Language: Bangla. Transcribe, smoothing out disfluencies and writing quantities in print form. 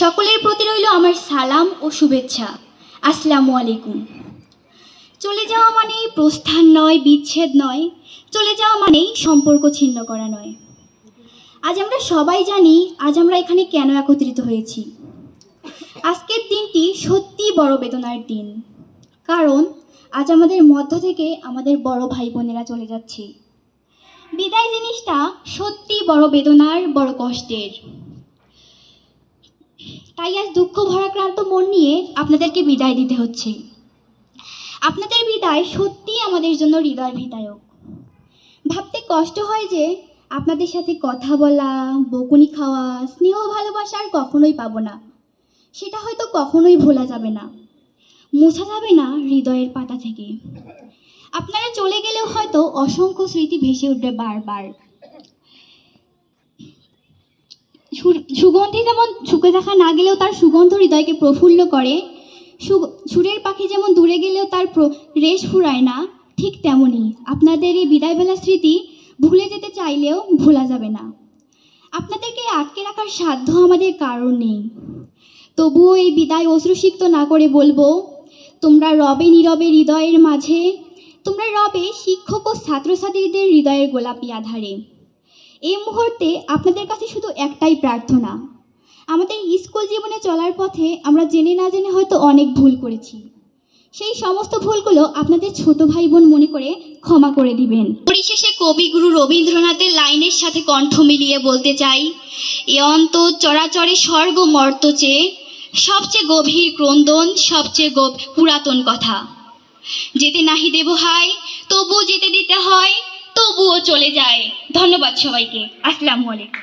সকলের প্রতি রইল আমার সালাম ও শুভেচ্ছা। আসসালামু আলাইকুম। চলে যাওয়া মানেই প্রস্থান নয়, বিচ্ছেদ নয়। চলে যাওয়া মানেই সম্পর্ক ছিন্ন করা নয়। আজ আমরা সবাই জানি আজ আমরা এখানে কেন একত্রিত হয়েছি। আজকের দিনটি সত্যিই বড় বেদনার দিন, কারণ আজ আমাদের মধ্য থেকে আমাদের বড় ভাই বোনেরা চলে যাচ্ছে। বিদায় জিনিসটা সত্যিই বড় বেদনার, বড় কষ্টের। তাই আজ দুঃখ ভরাক্রান্ত মন নিয়ে আপনাদেরকে বিদায় দিতে হচ্ছে। আপনাদের বিদায় সত্যিই আমাদের জন্য হৃদয় বিদায়ক। ভাবতে কষ্ট হয় যে আপনাদের সাথে কথা বলা, বকুনি খাওয়া, স্নেহ ভালোবাসা আর কখনোই পাবো না। সেটা হয়তো কখনোই ভোলা যাবে না, মোছা যাবে না হৃদয়ের পাতা থেকে। আপনারা চলে গেলেও হয়তো অসংখ্য স্মৃতি ভেসে উঠবে বারবার। সুগন্ধি যেমন শুকে দেখা না গেলেও তার সুগন্ধ হৃদয়কে প্রফুল্ল করে, সুরের পাখি যেমন দূরে গেলেও তার রেশ ফুরায় না, ঠিক তেমনই আপনাদের এই বিদায়বেলা স্মৃতি ভুলে যেতে চাইলেও ভোলা যাবে না। আপনাদেরকে আটকে রাখার সাধ্য আমাদের কারণ নেই। তবুও এই বিদায় অশ্রুসিক্ত না করে বলবো, তোমরা রবে নীরবে হৃদয়ের মাঝে, তোমরা রবে শিক্ষক ও ছাত্রছাত্রীদের হৃদয়ের গোলাপি আধারে। এই মুহূর্তে আপনাদের কাছে শুধু একটাই প্রার্থনা, আমাদের স্কুল জীবনে চলার পথে আমরা জেনে না জেনে হয়তো অনেক ভুল করেছি। সেই সমস্ত ভুলগুলো আপনাদের ছোট ভাই বোন মনে করে ক্ষমা করে দিবেন। পরিশেষে কবিগুরু রবীন্দ্রনাথের লাইনের সাথে কণ্ঠ মিলিয়ে বলতে চাই, এ অন্তর চরাচরে স্বর্গ মর্ত চেয়ে সবচেয়ে গভীর ক্রন্দন, সবচেয়ে পুরাতন কথা। যেতে নাহি দেব হায়, তবুও যেতে দিতে হয়, তবুও চলে যায়। ধন্যবাদ সবাইকে। আসসালামু আলাইকুম।